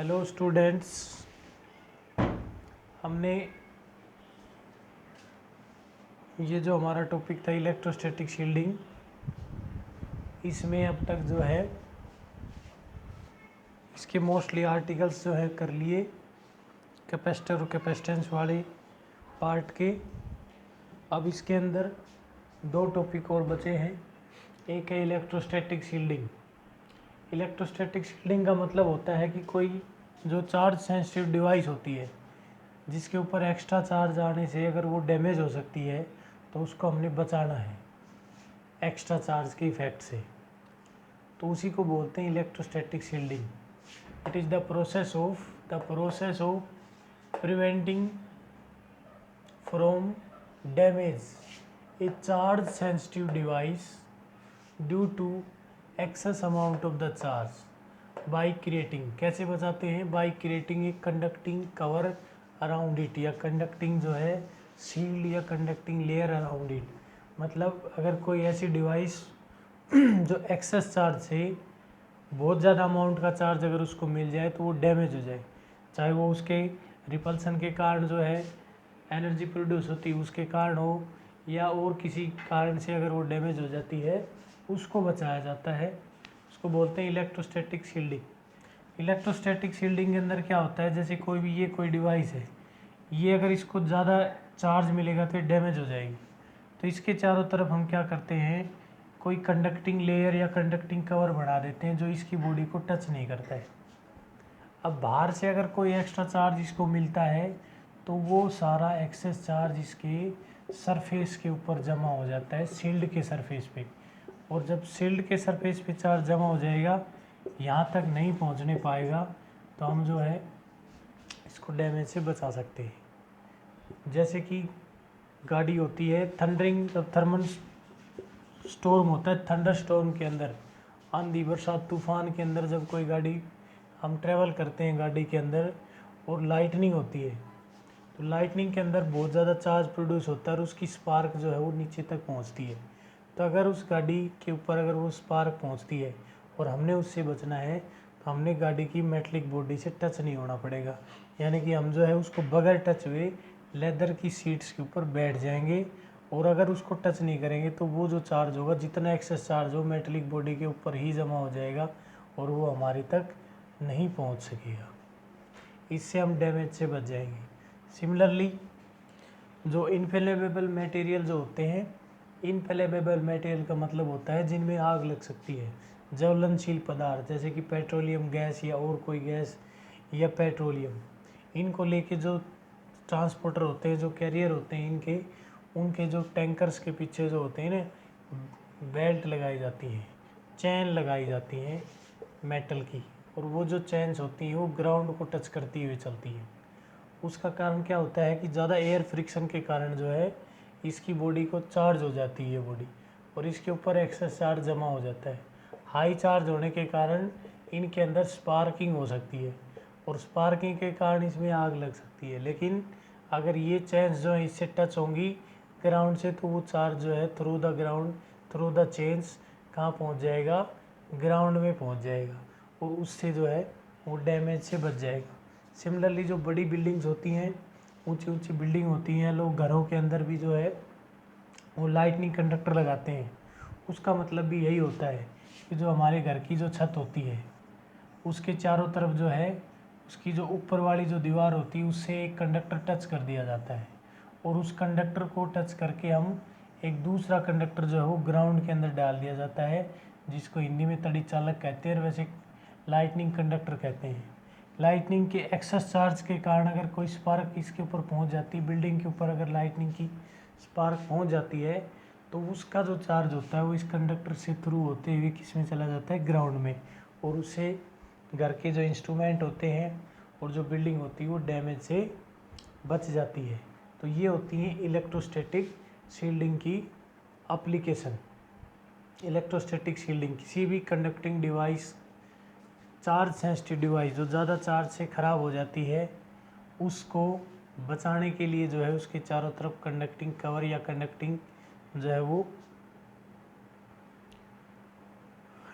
Hello students, हमने ये जो हमारा टॉपिक था इलेक्ट्रोस्टैटिक शील्डिंग, इसमें अब तक जो है इसके मोस्टली आर्टिकल्स जो है कर लिए कैपेसिटर और कैपेसिटेंस वाले पार्ट के। अब इसके अंदर दो टॉपिक और बचे हैं। एक है इलेक्ट्रोस्टैटिक शील्डिंग। इलेक्ट्रोस्टैटिक शील्डिंग का मतलब होता है कि कोई जो चार्ज सेंसिटिव डिवाइस होती है जिसके ऊपर एक्स्ट्रा चार्ज आने से अगर वो डैमेज हो सकती है तो उसको हमने बचाना है एक्स्ट्रा चार्ज के इफेक्ट से, तो उसी को बोलते हैं electrostatic shielding. It is the process of preventing from damage a charge sensitive device due to excess amount of the charge by creating. कैसे बचाते हैं? By creating a conducting cover around it, या कंडक्टिंग जो है shield या conducting layer around it. मतलब अगर कोई ऐसी डिवाइस जो एक्सेस चार्ज से बहुत ज़्यादा अमाउंट का चार्ज अगर उसको मिल जाए तो वो डैमेज हो जाए, चाहे वो उसके रिपल्सन के कारण जो है एनर्जी प्रोड्यूस होती है उसके कारण हो, या और किसी कारण से अगर वो डैमेज हो जाती है उसको बचाया जाता है। उसको बोलते हैं इलेक्ट्रोस्टैटिक शील्डिंग। इलेक्ट्रोस्टैटिक शील्डिंग के अंदर क्या होता है, जैसे कोई डिवाइस है, ये अगर इसको ज़्यादा चार्ज मिलेगा तो डैमेज हो जाएगी, तो इसके चारों तरफ हम क्या करते हैं, कोई कंडक्टिंग लेयर या कंडक्टिंग कवर बढ़ा देते हैं जो इसकी बॉडी को टच नहीं करता है। अब बाहर से अगर कोई एक्स्ट्रा चार्ज इसको मिलता है तो वो सारा एक्सेस चार्ज इसके सरफेस के ऊपर जमा हो जाता है, शील्ड के सरफेस पे। और जब शील्ड के सरफेस पे चार्ज जमा हो जाएगा, यहाँ तक नहीं पहुँचने पाएगा, तो हम जो है इसको डैमेज से बचा सकते हैं। जैसे कि गाड़ी होती है थंडरिंग, जब थर्मल स्टॉर्म होता है, थंडर स्टॉर्म के अंदर, आंधी बरसात तूफान के अंदर जब कोई गाड़ी हम ट्रैवल करते हैं गाड़ी के अंदर और लाइटनिंग होती है, तो लाइटनिंग के अंदर बहुत ज़्यादा चार्ज प्रोड्यूस होता है और उसकी स्पार्क जो है वो नीचे तक पहुंचती है। तो अगर उस गाड़ी के ऊपर अगर वो स्पार्क पहुंचती है और हमने उससे बचना है तो हमने गाड़ी की मेटलिक बॉडी से टच नहीं होना पड़ेगा, यानी कि हम जो है उसको बगैर टच हुए लेदर की सीट्स के ऊपर बैठ जाएंगे, और अगर उसको टच नहीं करेंगे तो वो जो चार्ज होगा, जितना एक्सेस चार्ज हो मेटलिक बॉडी के ऊपर ही जमा हो जाएगा और वो हमारी तक नहीं पहुंच सकेगा। इससे हम डैमेज से बच जाएंगे। सिमिलरली जो इनफ्लेमेबल मटेरियल जो होते हैं, इनफ्लेमेबल मटेरियल का मतलब होता है जिनमें आग लग सकती है, ज्वलनशील पदार्थ, जैसे कि पेट्रोलियम गैस या और कोई गैस या पेट्रोलियम, इनको लेके जो ट्रांसपोर्टर होते हैं, जो कैरियर होते हैं, उनके जो टैंकर्स के पीछे जो होते हैं ना, बेल्ट लगाई जाती है, चैन लगाई जाती है मेटल की, और वो जो चैन्स होती हैं वो ग्राउंड को टच करती हुई चलती हैं। उसका कारण क्या होता है कि ज़्यादा एयर फ्रिक्शन के कारण जो है इसकी बॉडी को चार्ज हो जाती है बॉडी, और इसके ऊपर एक्सेस चार्ज जमा हो जाता है। हाई चार्ज होने के कारण इनके अंदर स्पार्किंग हो सकती है, और स्पार्किंग के कारण इसमें आग लग सकती है। लेकिन अगर ये चेन्स जो है इससे टच होंगी ग्राउंड से, तो वो चार्ज जो है through the ground, through the chains कहाँ पहुँच जाएगा, ग्राउंड में पहुँच जाएगा, और उससे जो है वो डैमेज से बच जाएगा। सिमिलरली जो बड़ी बिल्डिंग्स होती हैं, ऊंची ऊंची बिल्डिंग होती हैं, लोग घरों के अंदर भी जो है वो लाइटनिंग कंडक्टर लगाते हैं। उसका मतलब भी यही होता है कि जो हमारे घर की जो छत होती है उसके चारों तरफ जो है उसकी जो ऊपर वाली जो दीवार होती है उससे एक कंडक्टर टच कर दिया जाता है, और उस कंडक्टर को टच करके हम एक दूसरा कंडक्टर जो है वो ग्राउंड के अंदर डाल दिया जाता है, जिसको हिंदी में तड़ी चालक कहते हैं और वैसे लाइटनिंग कंडक्टर कहते हैं। लाइटनिंग के एक्सेस चार्ज के कारण अगर कोई स्पार्क इसके ऊपर पहुंच जाती है, बिल्डिंग के ऊपर अगर लाइटनिंग की स्पार्क पहुंच जाती है, तो उसका जो चार्ज होता है वो इस कंडक्टर से थ्रू होते हुए किस में चला जाता है, ग्राउंड में, और उससे घर के जो इंस्ट्रूमेंट होते हैं और जो बिल्डिंग होती है वो डैमेज से बच जाती है। तो ये होती है इलेक्ट्रोस्टैटिक शील्डिंग की एप्लीकेशन। इलेक्ट्रोस्टैटिक शील्डिंग किसी भी conducting device, charge sensitive device जो ज़्यादा चार्ज से ख़राब हो जाती है, उसको बचाने के लिए जो है उसके चारों तरफ कंडक्टिंग कवर या कंडक्टिंग जो है वो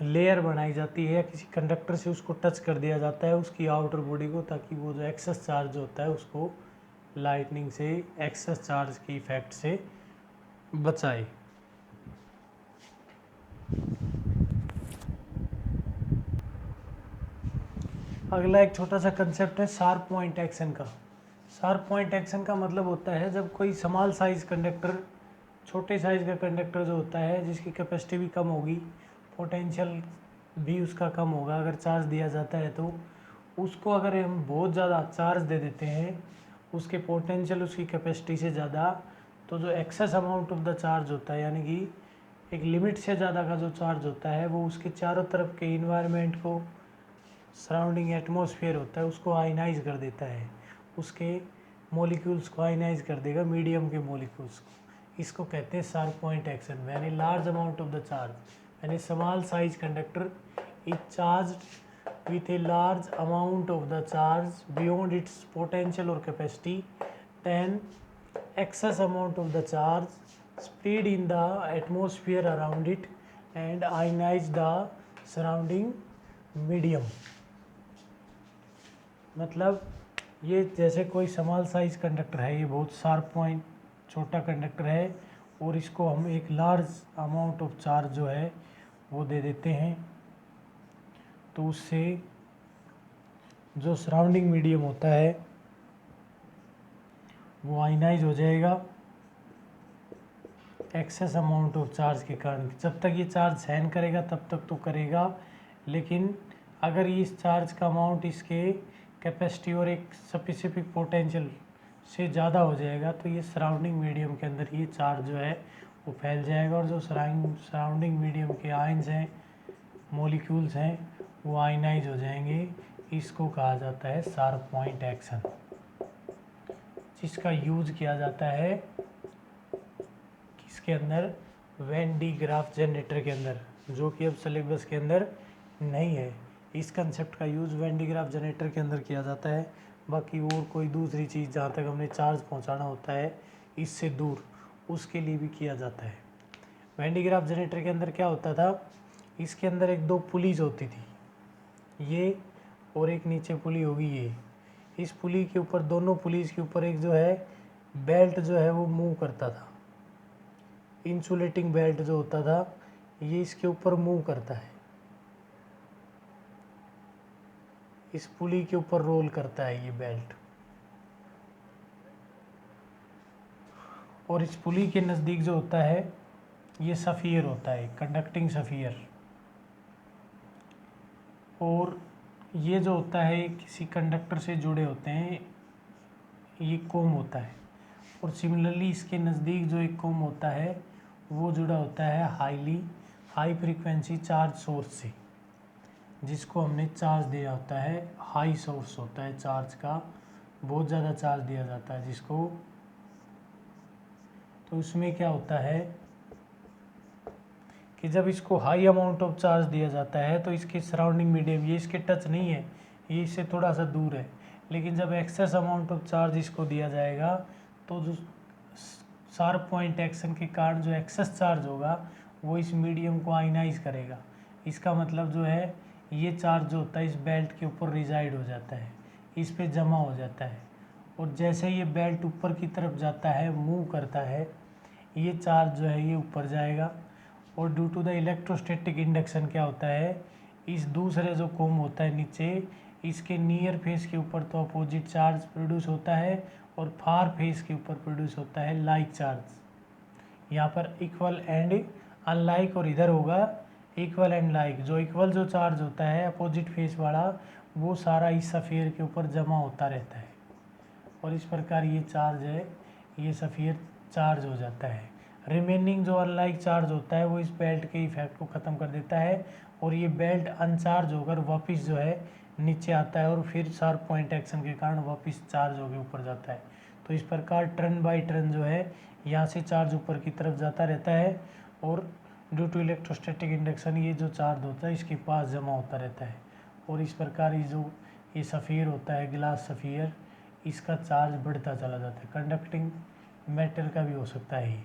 लेयर बनाई जाती है या किसी कंडक्टर से उसको टच कर दिया जाता है उसकी आउटर बॉडी को, ताकि वो जो एक्सेस चार्ज होता है उसको लाइटनिंग से, एक्सेस चार्ज की इफेक्ट से बचाए। अगला एक छोटा सा कंसेप्ट है शार्प पॉइंट एक्शन का। शार्प पॉइंट एक्शन का मतलब होता है जब कोई स्मॉल साइज कंडक्टर, छोटे साइज़ का कंडक्टर जो होता है जिसकी कैपेसिटी भी कम होगी, पोटेंशियल भी उसका कम होगा अगर चार्ज दिया जाता है, तो उसको अगर हम बहुत ज़्यादा चार्ज दे देते हैं, उसके पोटेंशियल उसकी कैपेसिटी से ज़्यादा, तो जो access amount of the charge होता है, यानी कि एक लिमिट से ज़्यादा का जो चार्ज होता है, वो उसके चारों तरफ के इन्वायरमेंट को, सराउंडिंग एटमॉस्फेयर होता है उसको आयनाइज कर देता है, उसके मॉलिक्यूल्स को आयनाइज कर देगा, मीडियम के मॉलिक्यूल्स को। इसको कहते हैं sharp point action. When a large amount of the charge, when A small size conductor is charged with a large amount of the charge beyond its potential or capacity, then excess amount of the charge spread in the atmosphere around it and ionize the surrounding medium। मतलब ये जैसे कोई small size conductor है, ये बहुत sharp point छोटा conductor है, और इसको हम एक लार्ज अमाउंट ऑफ चार्ज जो है वो दे देते हैं, तो उससे जो सराउंडिंग मीडियम होता है वो आयनाइज हो जाएगा एक्सेस अमाउंट ऑफ चार्ज के कारण। जब तक ये चार्ज सहन करेगा तब तक तो करेगा, लेकिन अगर इस चार्ज का अमाउंट इसके कैपेसिटी और एक स्पेसिफिक पोटेंशियल से ज़्यादा हो जाएगा, तो ये सराउंडिंग मीडियम के अंदर ये चार्ज जो है वो फैल जाएगा, और जो सराउंडिंग मीडियम के आयंस हैं, मॉलिक्यूल्स हैं, वो आयनाइज हो जाएंगे। इसको कहा जाता है शार्प पॉइंट एक्शन, जिसका यूज किया जाता है किसके अंदर, वेन डी ग्राफ जनरेटर के अंदर, जो कि अब सिलेबस के अंदर नहीं है। इस कंसेप्ट का use when D graph generator के अंदर किया जाता है। बाकी और कोई दूसरी चीज़ जहाँ तक हमने चार्ज पहुँचाना होता है इससे दूर, उसके लिए भी किया जाता है। वेन डी ग्राफ जनरेटर के अंदर क्या होता था, इसके अंदर एक दो पुलीज होती थी, ये और एक नीचे पुली होगी ये। इस पुली के ऊपर, दोनों पुलीज के ऊपर एक जो है बेल्ट जो है वो मूव करता था, इंसुलेटिंग बेल्ट जो होता था ये इसके ऊपर मूव करता है, इस पुली के ऊपर रोल करता है ये बेल्ट, और इस पुली के नज़दीक जो होता है ये सफ़ियर होता है, कंडक्टिंग सफ़ियर। और ये जो होता है किसी कंडक्टर से जुड़े होते हैं, ये कोम होता है। और सिमिलरली इसके नज़दीक जो एक कोम होता है वो जुड़ा होता है हाई फ्रीक्वेंसी चार्ज सोर्स से, जिसको हमने चार्ज दिया होता है, हाई सोर्स होता है चार्ज का, बहुत ज़्यादा चार्ज दिया जाता है जिसको। तो उसमें क्या होता है कि जब इसको हाई अमाउंट ऑफ चार्ज दिया जाता है तो इसके सराउंडिंग मीडियम, ये इसके टच नहीं है, ये इससे थोड़ा सा दूर है, लेकिन जब एक्सेस अमाउंट ऑफ चार्ज इसको दिया जाएगा तो जो शार्प पॉइंट एक्शन के कारण जो एक्सेस चार्ज होगा वो इस मीडियम को आयनाइज करेगा। इसका मतलब जो है ये चार्ज जो होता है इस बेल्ट के ऊपर रिजाइड हो जाता है, इस पे जमा हो जाता है, और जैसे ये बेल्ट ऊपर की तरफ जाता है, मूव करता है, ये चार्ज जो है ये ऊपर जाएगा। और due to the electrostatic induction क्या होता है, इस दूसरे जो कोम होता है नीचे, इसके नियर फेस के ऊपर तो अपोजिट चार्ज प्रोड्यूस होता है, और फार फेस के ऊपर प्रोड्यूस होता है लाइक चार्ज। यहाँ पर इक्वल एंड अनलाइक, और इधर होगा इक्वल एंड लाइक। जो इक्वल जो चार्ज होता है अपोजिट फेस वाला, वो सारा इस सफ़ियर के ऊपर जमा होता रहता है, और इस प्रकार ये चार्ज है, ये सफ़ियर चार्ज हो जाता है। रिमेनिंग जो अनलाइक चार्ज होता है वो इस बेल्ट के इफेक्ट को ख़त्म कर देता है, और ये बेल्ट अनचार्ज होकर वापस जो है नीचे आता है, और फिर शार्प पॉइंट एक्शन के कारण वापस चार्ज होकर ऊपर जाता है। तो इस प्रकार टर्न बाय टर्न जो है यहाँ से चार्ज ऊपर की तरफ जाता रहता है, और ड्यू टू इलेक्ट्रोस्टैटिक इंडक्शन ये जो चार्ज होता है इसके पास जमा होता रहता है, और इस प्रकार ये सफ़ियर होता है, ग्लास सफ़ियर, इसका चार्ज बढ़ता चला जाता है। कंडक्टिंग मेटल का भी हो सकता है ये,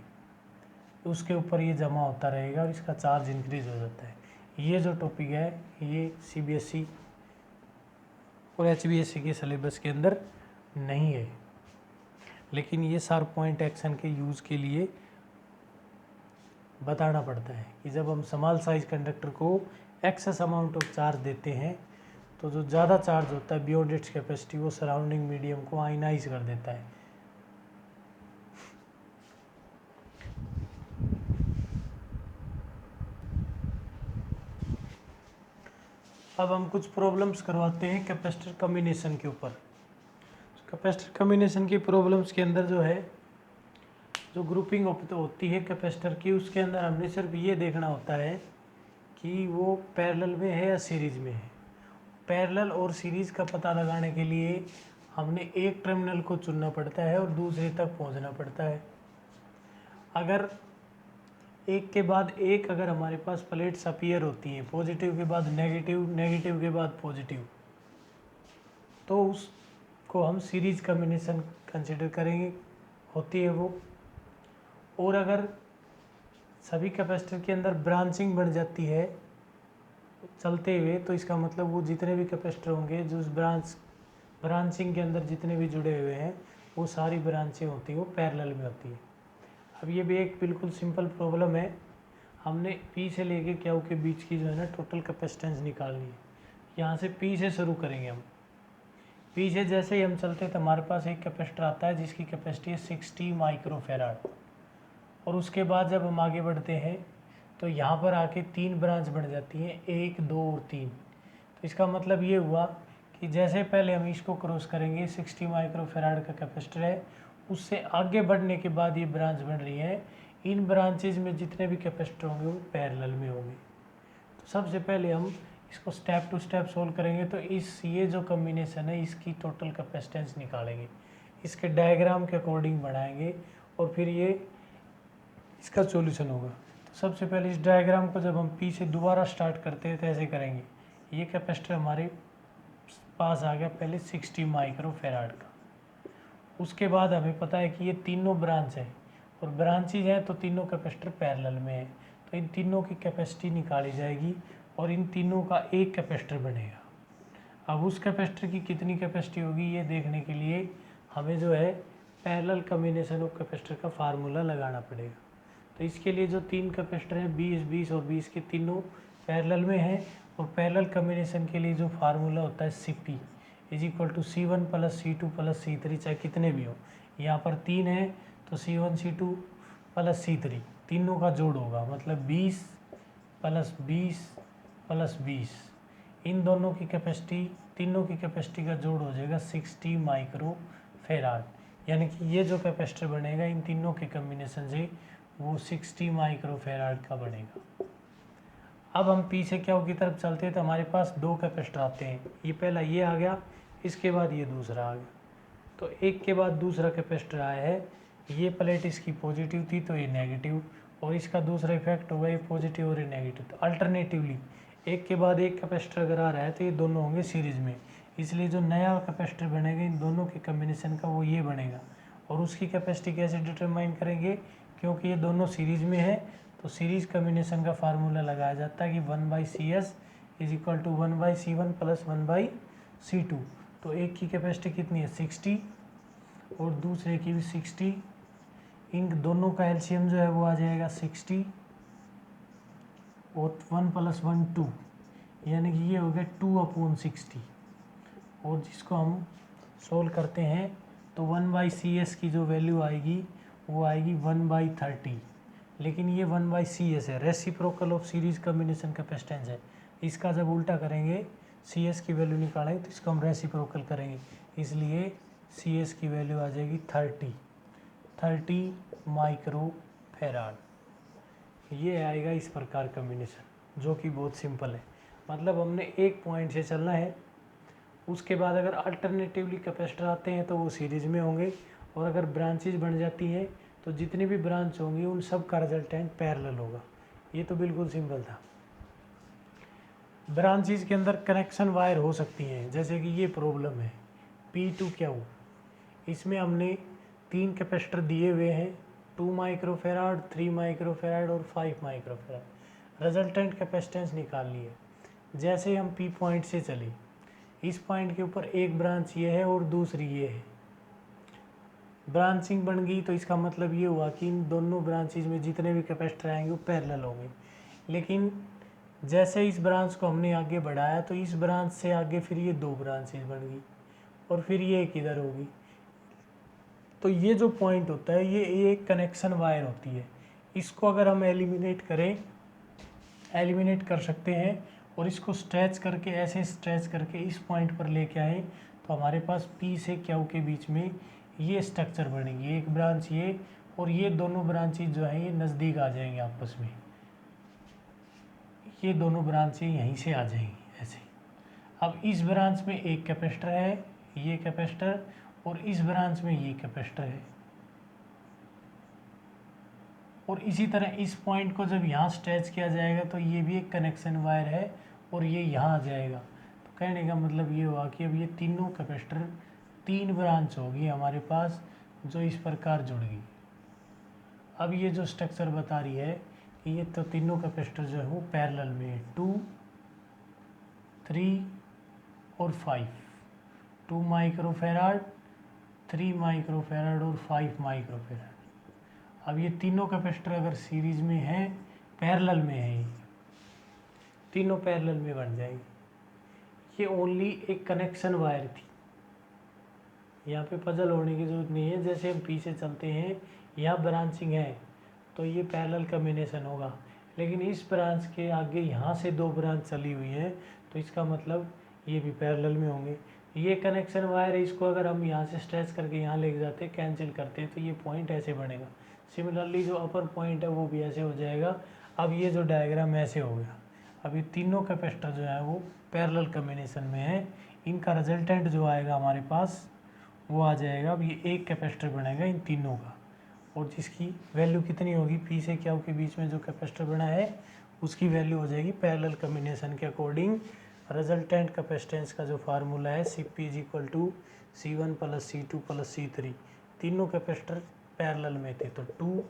उसके ऊपर ये जमा होता रहेगा और इसका चार्ज इंक्रीज हो जाता है। ये जो टॉपिक है ये CBSE और HBSE के सिलेबस के अंदर नहीं है, लेकिन ये शार्प पॉइंट एक्शन के यूज़ के लिए बताना पड़ता है कि जब हम स्मॉल साइज कंडक्टर को एक्सेस अमाउंट ऑफ चार्ज देते हैं तो जो ज़्यादा चार्ज होता है बियॉन्ड इट्स कैपेसिटी वो सराउंडिंग मीडियम को आयनाइज कर देता है। अब हम कुछ प्रॉब्लम्स करवाते हैं कैपेसिटर कम्बिनेशन के ऊपर। कैपेसिटर कम्बिनेशन की प्रॉब्लम्स के अंदर जो है जो ग्रुपिंग होती है कैपेसिटर की, उसके अंदर हमने सिर्फ ये देखना होता है कि वो पैरेलल में है या सीरीज में है। पैरेलल और सीरीज़ का पता लगाने के लिए हमने एक टर्मिनल को चुनना पड़ता है और दूसरे तक पहुंचना पड़ता है। अगर एक के बाद एक अगर हमारे पास प्लेट्स अपीयर होती हैं, पॉजिटिव के बाद नेगेटिव, नेगेटिव के बाद पॉजिटिव, तो उसको हम सीरीज़ कम्बिनेशन कंसिडर करेंगे, होती है वो। और अगर सभी कैपेसिटर के अंदर ब्रांचिंग बढ़ जाती है चलते हुए, तो इसका मतलब वो जितने भी कैपेसिटर होंगे जो उस ब्रांचिंग के अंदर जितने भी जुड़े हुए हैं वो सारी ब्रांचें होती हैं वो पैरेलल में होती है। अब ये भी एक बिल्कुल सिंपल प्रॉब्लम है। हमने P से लेके Q के बीच की जो है ना टोटल कैपेसिटेंस निकालनी है। यहाँ से P से शुरू करेंगे हम। P से जैसे ही हम चलते हैं तो हमारे पास एक कैपेसिटर आता है जिसकी कैपेसिटी है 60 माइक्रोफेराड। और उसके बाद जब हम आगे बढ़ते हैं तो यहाँ पर आके 3 ब्रांच बन जाती हैं, 1, 2 और 3। तो इसका मतलब ये हुआ कि जैसे पहले हम इसको क्रॉस करेंगे 60 माइक्रोफेराड का कैपेसिटर है, उससे आगे बढ़ने के बाद ये ब्रांच बन रही है। इन ब्रांचेज में जितने भी कैपेसिटर होंगे वो पैरेलल में होंगे। तो सबसे पहले हम इसको स्टेप टू स्टेप सोल्व करेंगे। तो ये जो कम्बिनेशन है इसकी टोटल कैपेसिटेंस निकालेंगे, इसके डायग्राम के अकॉर्डिंग बढ़ाएंगे और फिर ये इसका सॉल्यूशन होगा। तो सबसे पहले इस डायग्राम को जब हम P से दोबारा स्टार्ट करते हैं तो ऐसे करेंगे। ये कैपेसिटर हमारे पास आ गया पहले 60 माइक्रोफेराड का। उसके बाद हमें पता है कि ये तीनों ब्रांच है और ब्रांचेज हैं तो तीनों कैपेसिटर पैरेलल में है, तो इन तीनों की कैपेसिटी निकाली जाएगी और इन तीनों का एक कैपेसिटर बनेगा। अब उस कैपेसिटर की कितनी कैपेसिटी होगी ये देखने के लिए हमें जो है पैरेलल कम्बिनेशन ऑफ कैपेसिटर का फार्मूला लगाना पड़ेगा। तो इसके लिए जो 3 कैपेसिटर हैं 20, 20 और 20 के तीनों पैरेलल में हैं और पैरेलल कम्बिनेशन के लिए जो फार्मूला होता है CP is equal to C1 plus C2 plus C3, चाहे कितने भी हो। यहाँ पर 3 है तो C1 C2 प्लस C3 तीनों का जोड़ होगा, मतलब 20 प्लस 20 प्लस 20। इन दोनों की कैपेसिटी, तीनों की कैपेसिटी का जोड़ हो जाएगा 60 माइक्रोफेराड। यानी कि ये जो कैपेसिटर बनेगा इन तीनों के कम्बिनेशन से वो 60 माइक्रोफेराड का बनेगा। अब हम P से Q की तरफ चलते हैं तो हमारे पास 2 कैपेसिटर आते हैं। ये पहला ये आ गया, इसके बाद ये दूसरा आ गया। तो एक के बाद दूसरा कैपेसिटर आया है। ये प्लेट इसकी पॉजिटिव थी तो ये नेगेटिव, और इसका दूसरा इफेक्ट होगा ये पॉजिटिव और ये नेगेटिव। तो अल्टरनेटिवली एक के बाद एक कैपेसिटर अगर आ रहा है तो ये दोनों होंगे सीरीज में, इसलिए जो नया कैपेसिटर बनेगा इन दोनों के कम्बिनेशन का वो ये बनेगा। और उसकी कैपेसिटी कैसे डिटरमाइन करेंगे, क्योंकि ये दोनों सीरीज में है तो सीरीज कम्बिनेशन का फार्मूला लगाया जाता है कि 1/CS is equal to 1/C1 plus 1/C2। तो एक की कैपेसिटी कितनी है 60 और दूसरे की भी 60, इन दोनों का एलसीएम जो है वो आ जाएगा 60 और 1 + 1 2, यानी कि ये हो गया 2/60। और जिसको हम सोल्व करते हैं तो 1/CS की जो वैल्यू आएगी वो आएगी 1/30, लेकिन ये 1/CS है, reciprocal of series combination capacitance है। इसका जब उल्टा करेंगे CS की वैल्यू निकालेंगे तो इसको हम रेसिप्रोकल करेंगे, इसलिए CS की वैल्यू आ जाएगी 30 माइक्रोफेराड। ये आएगा इस प्रकार कम्बिनेशन, जो कि बहुत सिंपल है। मतलब हमने एक पॉइंट से चलना है, उसके बाद अगर अल्टरनेटिवली कैपेसिटर आते हैं तो वो सीरीज में होंगे, और अगर ब्रांचेज बन जाती हैं तो जितनी भी ब्रांच होंगी उन सब का रिजल्टेंट पैरेलल होगा। ये तो बिल्कुल सिंपल था। ब्रांचेज के अंदर कनेक्शन वायर हो सकती हैं, जैसे कि ये प्रॉब्लम है P to Q। इसमें हमने 3 कैपेसिटर दिए हुए हैं, 2 माइक्रोफेराड, 3 माइक्रोफेराड और 5 माइक्रोफेराड। रिजल्टेंट कैपेसिटेंस निकालनी है। जैसे हम पी पॉइंट से चले, इस पॉइंट के ऊपर एक ब्रांच ये है और दूसरी ये है, ब्रांचिंग बन गई, तो इसका मतलब ये हुआ कि इन दोनों ब्रांचेज में जितने भी कैपेसिटर आएंगे वो पैरेलल होंगे। लेकिन जैसे इस ब्रांच को हमने आगे बढ़ाया तो इस ब्रांच से आगे फिर ये दो ब्रांचेज बन गई और फिर ये एक इधर होगी। तो ये जो पॉइंट होता है ये एक कनेक्शन वायर होती है। इसको अगर हम एलिमिनेट कर सकते हैं और इसको स्ट्रेच करके, ऐसे स्ट्रेच करके इस पॉइंट पर लेके आए तो हमारे पास पी से क्यू के बीच में ये स्ट्रक्चर बनेगी, एक ब्रांच ये और ये दोनों ब्रांचेज जो हैं ये नज़दीक आ जाएंगे आपस में, ये दोनों ब्रांचें यहीं से आ जाएंगी ऐसे। अब इस ब्रांच में एक कैपेसिटर है, ये कैपेसिटर, और इस ब्रांच में ये कैपेसिटर है, और इसी तरह इस पॉइंट को जब यहाँ स्ट्रेच किया जाएगा तो ये भी एक कनेक्शन वायर है और ये यहाँ आ जाएगा। तो कहने का मतलब ये हुआ कि अब ये तीनों कैपेसिटर, तीन ब्रांच होगी हमारे पास जो इस प्रकार जुड़ गई। अब ये जो स्ट्रक्चर बता रही है कि ये तो तीनों कैपेसिटर जो है वो पैरेलल में है, 2, 3 और 5, 2 माइक्रोफेराड, 3 माइक्रोफेराड और 5 माइक्रोफेराड। अब ये तीनों कैपेसिटर अगर सीरीज में है, पैरेलल में है, ये तीनों पैरेलल में बन जाएगी। ये ओनली एक कनेक्शन वायर थी, यहाँ पे पजल होने की जरूरत नहीं है। जैसे हम पीछे चलते हैं, यहाँ ब्रांचिंग है तो ये पैरेलल कम्बिनेशन होगा, लेकिन इस ब्रांच के आगे यहाँ से दो ब्रांच चली हुई है तो इसका मतलब ये भी पैरेलल में होंगे। ये कनेक्शन वायर है, इसको अगर हम यहाँ से स्ट्रेच करके यहाँ ले जाते, कैंसिल करते तो ये पॉइंट ऐसे बनेगा। सिमिलरली जो अपर पॉइंट है वो भी ऐसे हो जाएगा। अब ये जो डायग्राम ऐसे हो गया। अब ये तीनों कैपेसिटर जो है वो पैरेलल कम्बिनेशन में है, इनका रिजल्टेंट जो आएगा हमारे पास वो आ जाएगा। अब ये एक कैपेसिटर बनेगा इन तीनों का, और जिसकी वैल्यू कितनी होगी, पी से क्यू के बीच में जो कैपेसिटर बना है उसकी वैल्यू हो जाएगी पैरेलल कम्बिनेशन के अकॉर्डिंग। रिजल्टेंट कैपेसिटेंस का जो फार्मूला है Cp = C1 + C2 + C3। तीनों कैपेसिटर पैरेलल में थे तो 2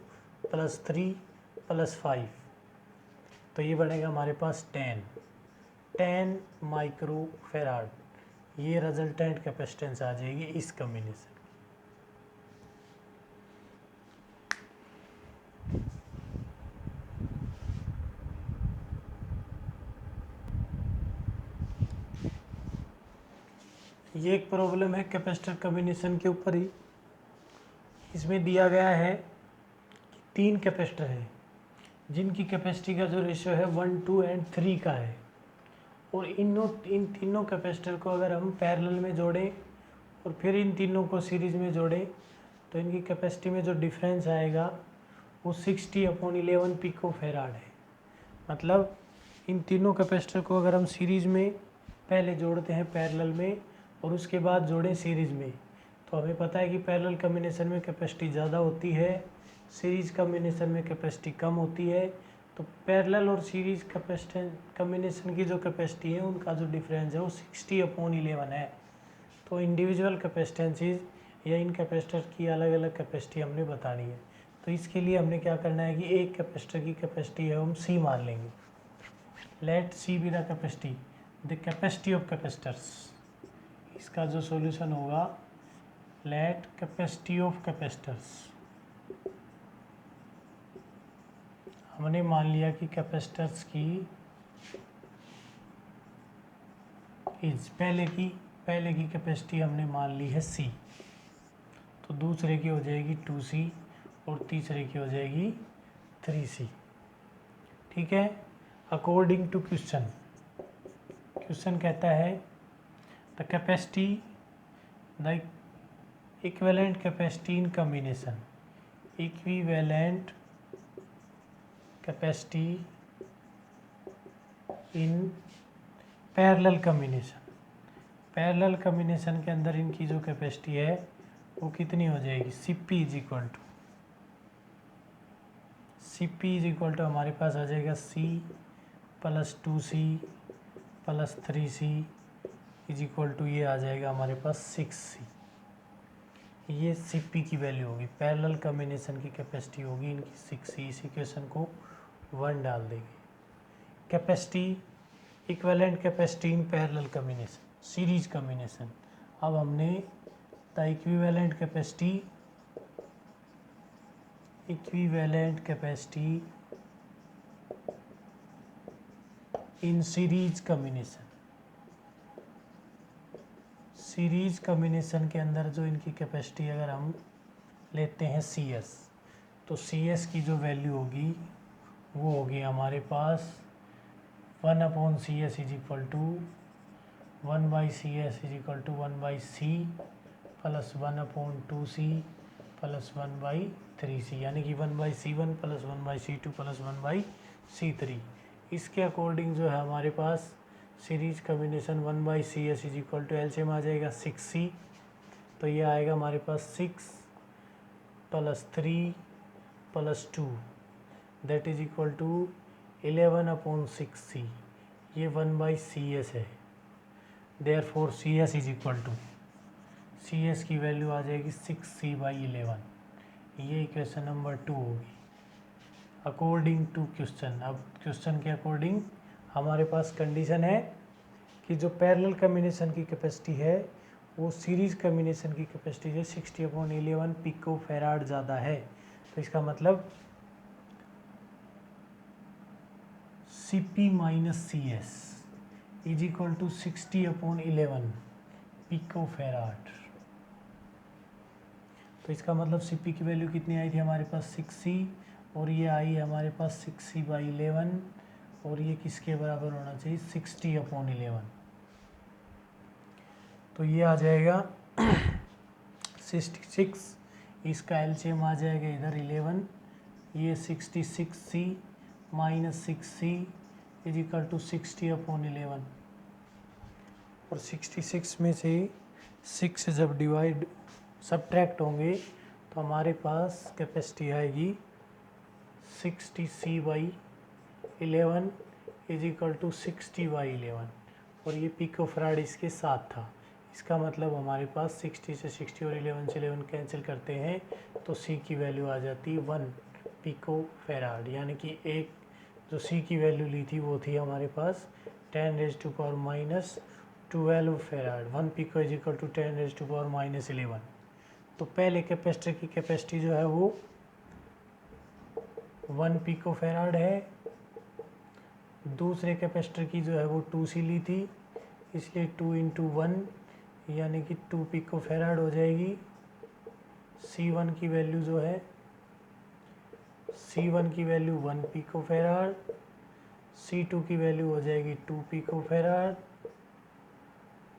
+ 3 + 5, तो ये बनेगा हमारे पास 10 माइक्रोफेराड। ये रिजल्टेंट कैपेसिटेंस आ जाएगी इस कम्बिनेशन। ये एक प्रॉब्लम है कैपेसिटर कम्बिनेशन के ऊपर ही। इसमें दिया गया है कि तीन कैपेसिटर हैं जिनकी कैपेसिटी का जो रेशियो है 1, 2 और 3 का है, और इन तीनों कैपेसिटर को अगर हम पैरेलल में जोड़ें और फिर इन तीनों को सीरीज में जोड़ें तो इनकी कैपेसिटी में जो डिफरेंस आएगा वो 60/11 पिकोफेराड है। मतलब इन तीनों कैपेसिटर को अगर हम सीरीज में पहले जोड़ते हैं पैरेलल में और उसके बाद जोड़ें सीरीज में, तो हमें पता है कि पैरेलल कम्बिनेशन में कैपेसिटी ज़्यादा होती है, सीरीज कम्बिनेशन में कैपेसिटी कम होती है। तो पैरेलल और सीरीज कम्बिनेशन की जो कैपेसिटी है उनका जो डिफरेंस है वो 60/11 है। तो इंडिविजुअल कैपेसिटेंसीज या इन कैपेसिटर की अलग अलग कैपेसिटी हमने बतानी है। तो इसके लिए हमने क्या करना है कि एक कैपेसिटर की कैपेसिटी है हम C मान लेंगे। Let C be the capacity of capacitors. इसका जो सॉल्यूशन होगा, लेट कैपेसिटी ऑफ कैपेसिटर्स, हमने मान लिया कि कैपेसिटर्स की पहले की कैपेसिटी हमने मान ली है C, तो दूसरे की हो जाएगी 2C और तीसरे की हो जाएगी 3C। ठीक है। अकॉर्डिंग टू क्वेश्चन कहता है the capacity, the equivalent capacity in combination, equivalent capacity in parallel combination. Parallel combination के अंदर इनकी जो कैपेसिटी है वो कितनी हो जाएगी, Cp = हमारे पास आ जाएगा C + 2C + 3C = ये आ जाएगा हमारे पास 6C। ये Cp की वैल्यू होगी, पैरेलल कम्बिनेशन की कैपेसिटी होगी इनकी 6C। इस इक्वेशन को 1 डाल देंगे। Capacity, equivalent capacity in parallel combination, series combination. अब हमने the equivalent capacity in series combination, series combination के अंदर जो इनकी कैपेसिटी अगर हम लेते हैं CS, तो CS की जो वैल्यू होगी वो होगी हमारे पास 1/CS is equal to 1/CS is equal to 1/C plus 1/2C plus 1/3C, यानी कि 1/C1 plus 1/C2 plus 1/C3। इसके अकॉर्डिंग जो है हमारे पास series combination 1/CS is equal to LCM आ जाएगा 6C, तो ये आएगा हमारे पास 6 plus 3 plus 2 that is equal to 11/6C। ये 1/CS है, therefore CS is equal to, CS की वैल्यू आ जाएगी 6C/11। ये इक्वेशन नंबर 2 होगी अकॉर्डिंग टू क्वेश्चन। अब क्वेश्चन के अकॉर्डिंग हमारे पास कंडीशन है कि जो पैरेलल कॉम्बिनेशन की कैपेसिटी है वो सीरीज कॉम्बिनेशन की कैपेसिटी से 60/11 पिको फेराड ज़्यादा है। तो इसका मतलब CP minus CS is equal to 60/11 pico farad. तो इसका मतलब CP की वैल्यू कितनी आई थी हमारे पास 6C, और ये आई हमारे पास 6C/11, और ये किसके बराबर होना चाहिए 60/11। तो ये आ जाएगा 66, इसका एलसीएम आ जाएगा इधर 11, ये 66C minus 6C is equal to 60/11, और 66 में से 6 जब डिवाइड सब्ट्रैक्ट होंगे तो हमारे पास कैपेसिटी आएगी 60C/11 इज इक्वल टू 60/11, और ये पिको फैराड इसके साथ था। इसका मतलब हमारे पास 60 से 60 और 11 से 11 कैंसिल करते हैं तो C की वैल्यू आ जाती है 1 पिको फैराड, यानी कि एक जो C की वैल्यू ली थी वो थी हमारे पास 10⁻⁻12 farad. 1 pico is equal to 10⁻⁻11। तो पहले कैपेसिटर की कैपेसिटी जो है वो 1 पिको फैराड है, दूसरे कैपेसिटर की जो है वो 2C ली थी, इसलिए 2 × 1 यानी कि 2 पिको फैराड हो जाएगी। C1 की वैल्यू जो है C1 की वैल्यू 1 पिको फैराड, C2 की वैल्यू हो जाएगी 2 पिको फैराड,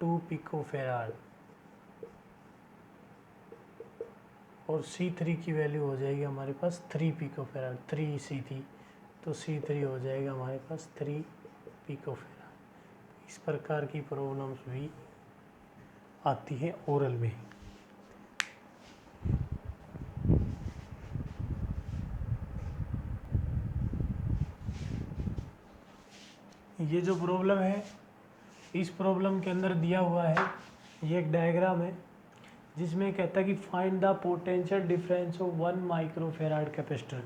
2 पिको फैराड, और C3 की वैल्यू हो जाएगी हमारे पास 3 पिको फैराड। 3C थी तो C3 हो जाएगा हमारे पास 3 पिको फैराड। इस प्रकार की प्रॉब्लम्स भी आती हैं ओरल में। ये जो प्रॉब्लम है, इस प्रॉब्लम के अंदर दिया हुआ है, ये एक डायग्राम है जिसमें कहता है कि find the potential difference of 1 microfarad capacitor.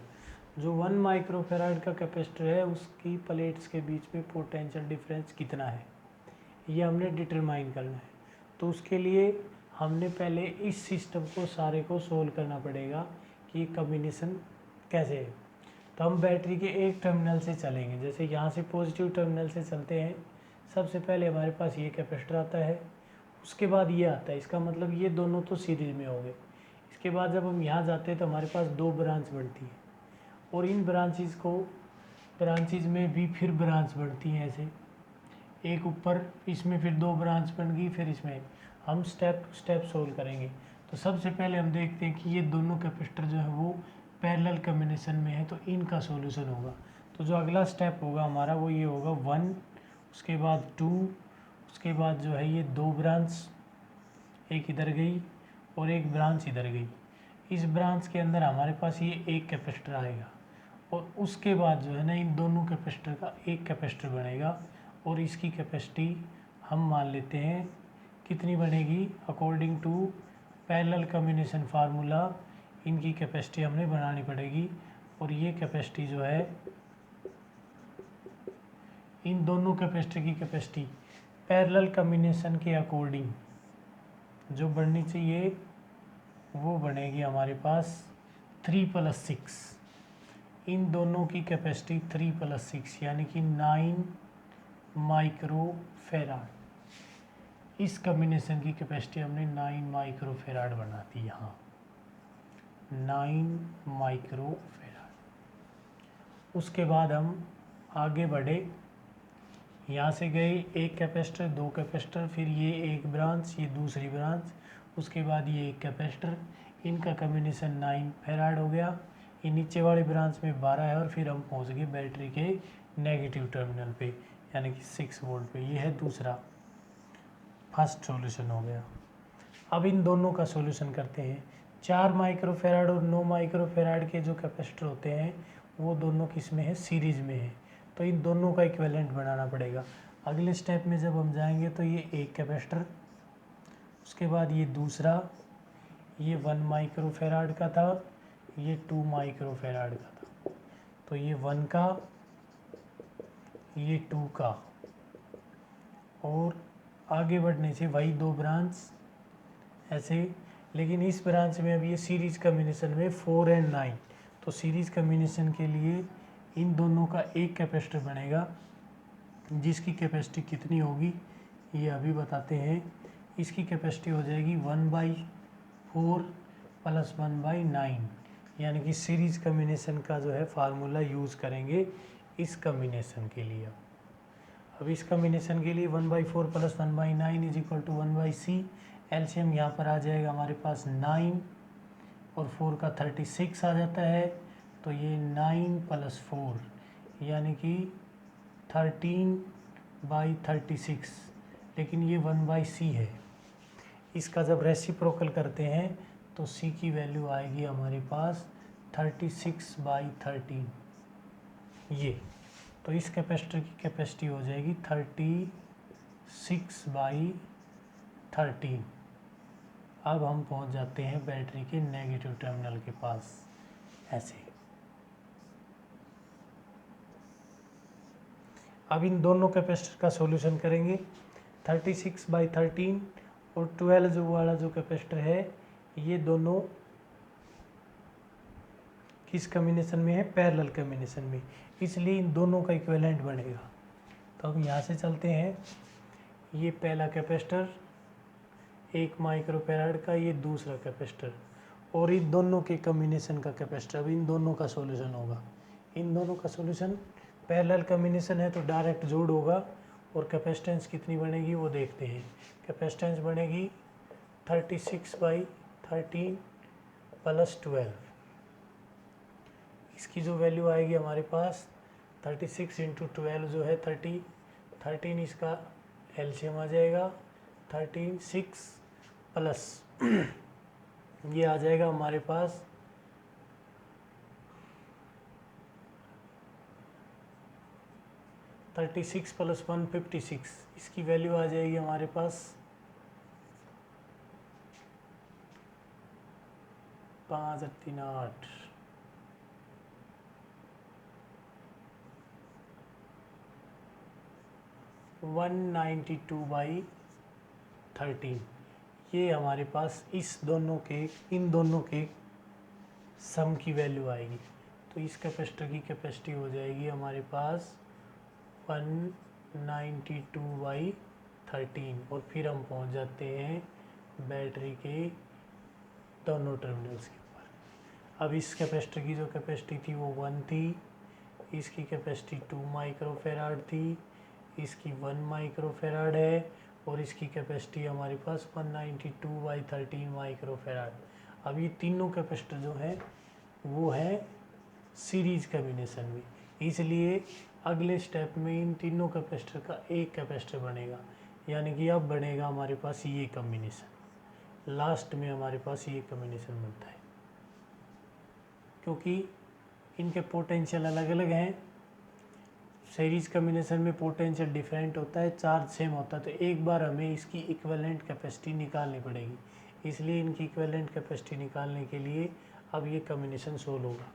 जो 1 माइक्रोफैराड का कैपेसिटर है उसकी प्लेट्स के बीच में पोटेंशियल डिफरेंस कितना है, ये हमने डिटरमाइन करना है। तो उसके लिए हमने पहले इस सिस्टम को सारे को सोल्व करना पड़ेगा कि कॉम्बिनेशन कैसे है। तो हम बैटरी के एक टर्मिनल से चलेंगे, जैसे यहाँ से पॉजिटिव टर्मिनल से चलते हैं। सबसे पहले हमारे पास ये कैपेसिटर आता है, उसके बाद ये आता है, इसका मतलब ये दोनों तो सीरीज में हो गए। इसके बाद जब हम यहाँ जाते हैं तो हमारे पास 2 ब्रांच बनती है, और इन ब्रांचेज में भी फिर ब्रांच बढ़ती हैं ऐसे, एक ऊपर इसमें फिर 2 ब्रांच बन गई, फिर इसमें हम स्टेप टू स्टेप सोल्व करेंगे। तो सबसे पहले हम देखते हैं कि ये दोनों कैपेसिटर जो है वो पैरेलल कॉम्बिनेशन में है, तो इनका सॉल्यूशन होगा। तो जो अगला स्टेप होगा हमारा वो ये होगा 1, उसके बाद 2, उसके बाद जो है ये 2 ब्रांच, एक इधर गई और एक ब्रांच इधर गई। इस ब्रांच के अंदर हमारे पास ये एक कैपेसिटर आएगा, और उसके बाद जो है ना इन दोनों कैपेसिटर का एक कैपेसिटर बनेगा, और इसकी कैपेसिटी हम मान लेते हैं कितनी बनेगी according to parallel combination formula. इनकी कैपेसिटी हमने बनानी पड़ेगी, और ये कैपेसिटी जो है इन दोनों कैपेसिटर की कैपेसिटी पैरेलल कम्बिनेशन के अकॉर्डिंग जो बननी चाहिए वो बनेगी हमारे पास 3 + 6। इन दोनों की कैपेसिटी 3 + 6 यानी कि 9 माइक्रो फेराड। इस कम्बिनेशन की कैपेसिटी हमने 9 माइक्रो फेराड बना दी यहाँ, 9 माइक्रो फेराड। उसके बाद हम आगे बढ़े, यहाँ से गए एक कैपेसिटर, दो कैपेसिटर, फिर ये एक ब्रांच, ये दूसरी ब्रांच, उसके बाद ये एक कैपेसिटर, इनका कम्बिनेशन 9 फेराड हो गया। ये नीचे वाले ब्रांच में 12 है और फिर हम पहुँच गए बैटरी के नेगेटिव टर्मिनल पे यानी कि 6 वोल्ट पे। ये है दूसरा, फर्स्ट सॉल्यूशन हो गया। अब इन दोनों का सॉल्यूशन करते हैं। 4 माइक्रो फेराड और 9 माइक्रो फेराड के जो कैपेसिटर होते हैं वो दोनों किस में है, सीरीज में है, तो इन दोनों का इक्विवेलेंट बनाना पड़ेगा। अगले स्टेप में जब हम जाएंगे तो ये एक कैपेसिटर, उसके बाद ये दूसरा, ये 1 माइक्रो फेराड का था, ये 2 माइक्रो फेराड का था, तो ये 1 का, ये 2 का, और आगे बढ़ने से वही दो ब्रांच ऐसे, लेकिन इस ब्रांच में अब ये सीरीज कम्बिनेशन में 4 और 9, तो सीरीज कम्बिनेशन के लिए इन दोनों का एक कैपेसिटर बनेगा जिसकी कैपेसिटी कितनी होगी ये अभी बताते हैं। इसकी कैपेसिटी हो जाएगी 1/4 + 1/9, यानी कि सीरीज कम्बिनेशन का जो है फार्मूला यूज़ करेंगे इस कम्बिनेशन के लिए। अब इस कम्बिनेशन के लिए 1/4 + 1/9 = 1/c। एलसीएम यहाँ पर आ जाएगा हमारे पास 9 और 4 का 36 आ जाता है, तो ये 9 + 4 यानी कि 13/36, लेकिन ये 1/c है। इसका जब रेसिप्रोकल करते हैं तो c की वैल्यू आएगी हमारे पास 36/13, ये, तो इस कैपेसिटर की कैपेसिटी हो जाएगी 36/13। अब हम पहुंच जाते हैं बैटरी के नेगेटिव टर्मिनल के पास ऐसे। अब इन दोनों कैपेसिटर का सॉल्यूशन करेंगे। 36/13 और 12 जो वाला जो कैपेसिटर है ये दोनों किस कम्बिनेशन में है, पैरेलल कम्बिनेशन में, इसलिए इन दोनों का इक्विवेलेंट बनेगा। तो हम यहाँ से चलते हैं, ये पहला कैपेसिटर 1 माइक्रो फेराड का, ये दूसरा कैपेसिटर, और इन दोनों के कम्बिनेशन का कैपेसिटर। अब इन दोनों का सॉल्यूशन होगा। इन दोनों का सॉल्यूशन, पैरेलल कम्बिनेशन है तो डायरेक्ट जोड़ होगा, और कैपेसिटेंस कितनी बनेगी वो देखते हैं। कैपेसिटेंस बनेगी 36/13 + 12। इसकी जो वैल्यू आएगी हमारे पास 36 × 12 जो है 30, 13 इसका एलसीएम आ जाएगा 36 प्लस ये आ जाएगा हमारे पास 36 + 156, इसकी वैल्यू आ जाएगी हमारे पास 5 × 3 = 8, 192/13। ये हमारे पास इस दोनों के, इन दोनों के सम की वैल्यू आएगी। तो इस कैपेसिटर की कैपेसिटी हो जाएगी हमारे पास 192/13, और फिर हम पहुंच जाते हैं बैटरी के दोनों टर्मिनल्स के ऊपर। अब इस कैपेसिटर की जो कैपेसिटी थी वो 1 थी, इसकी कैपेसिटी 2 माइक्रो फेराड थी, इसकी 1 माइक्रो फेराड है, और इसकी कैपेसिटी हमारे पास 192/13 माइक्रो फेराड। अब ये तीनों कैपेसिटर जो हैं वो है सीरीज कम्बिनेशन में, इसलिए अगले स्टेप में इन तीनों कैपेसिटर का एक कैपेसिटर बनेगा, यानी कि अब बनेगा हमारे पास ये कम्बिनेशन। लास्ट में हमारे पास ये कम्बिनेशन बनता है, क्योंकि इनके पोटेंशियल अलग अलग हैं। सीरीज कम्बिनेशन में पोटेंशियल डिफरेंट होता है, चार्ज सेम होता है, तो एक बार हमें इसकी इक्विवेलेंट कैपेसिटी निकालनी पड़ेगी। इसलिए इनकी इक्विवेलेंट कैपेसिटी निकालने के लिए अब ये कम्बिनेशन सोल्व होगा।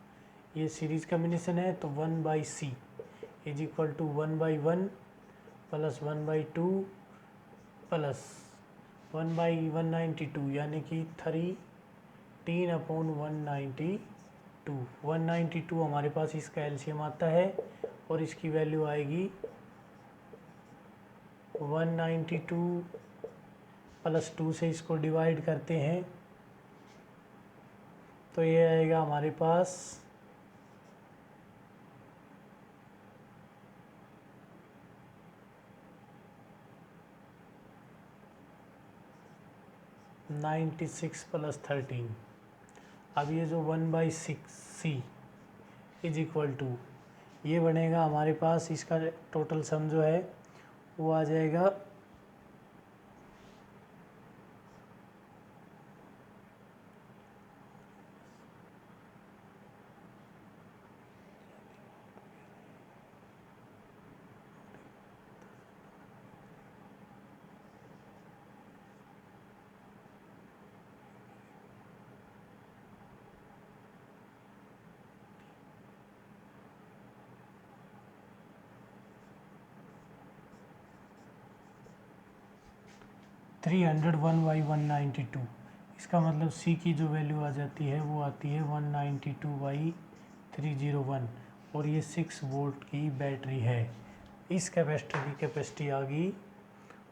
ये सीरीज कम्बिनेशन है तो 1/c = 1/1 प्लस 1/2 प्लस 1/192 यानी कि 13/192। 192 हमारे पास इसका एलसीएम आता है और इसकी वैल्यू आएगी 192 प्लस 2 से इसको डिवाइड करते हैं तो ये आएगा हमारे पास 96 प्लस 13। अब ये जो 1/6c इज इक्वल टू ये बनेगा हमारे पास, इसका टोटल सम जो है वो आ जाएगा 301/192। इसका मतलब C की जो वैल्यू आ जाती है वो आती है 192/301 और ये 6 वोल्ट की बैटरी है। इस कैपेसिटर की कैपेसिटी आ गई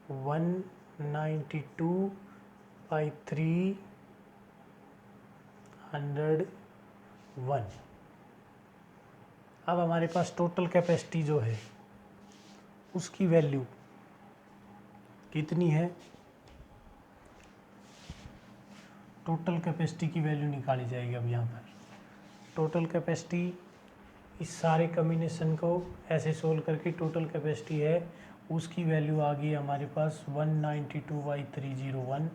192/301। अब हमारे पास टोटल कैपेसिटी जो है उसकी वैल्यू कितनी है, टोटल कैपेसिटी की वैल्यू निकाली जाएगी। अब यहाँ पर टोटल कैपेसिटी, इस सारे कम्बिनेशन को ऐसे सोल्व करके टोटल कैपेसिटी है उसकी वैल्यू आ गई हमारे पास 192/301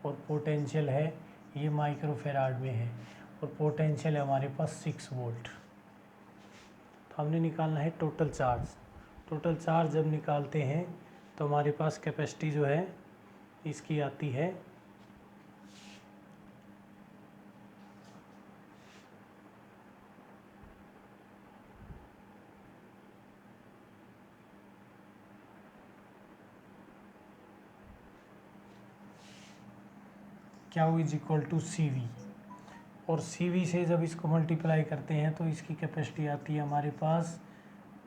और पोटेंशियल है ये माइक्रोफेराड में है और पोटेंशियल है हमारे पास 6 वोल्ट। तो हमने निकालना है टोटल चार्ज। टोटल चार्ज जब निकालते हैं तो हमारे पास कैपेसिटी जो है इसकी आती है क्या वो इज इक्वल टू CV और CV से जब इसको मल्टीप्लाई करते हैं तो इसकी कैपेसिटी आती है हमारे पास,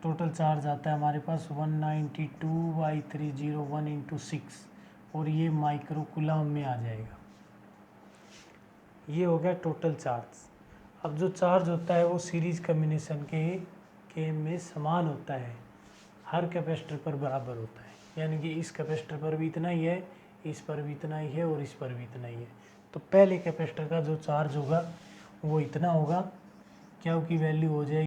टोटल चार्ज आता है हमारे पास 192/301 इंटू 6 और ये माइक्रोकुलम में आ जाएगा। ये हो गया टोटल चार्ज। अब जो चार्ज होता है वो सीरीज कम्बिनेशन के में समान होता है, हर कैपेसिटर पर बराबर होता है, यानी कि इस कैपेसिटर पर भी इतना ही है, इस पर भी इतना ही है और इस पर भी इतना ही है। तो पहले कैपेसिटर का जो चार्ज होगा वो इतना होगा, क्या की वैल्यू हो जाएगी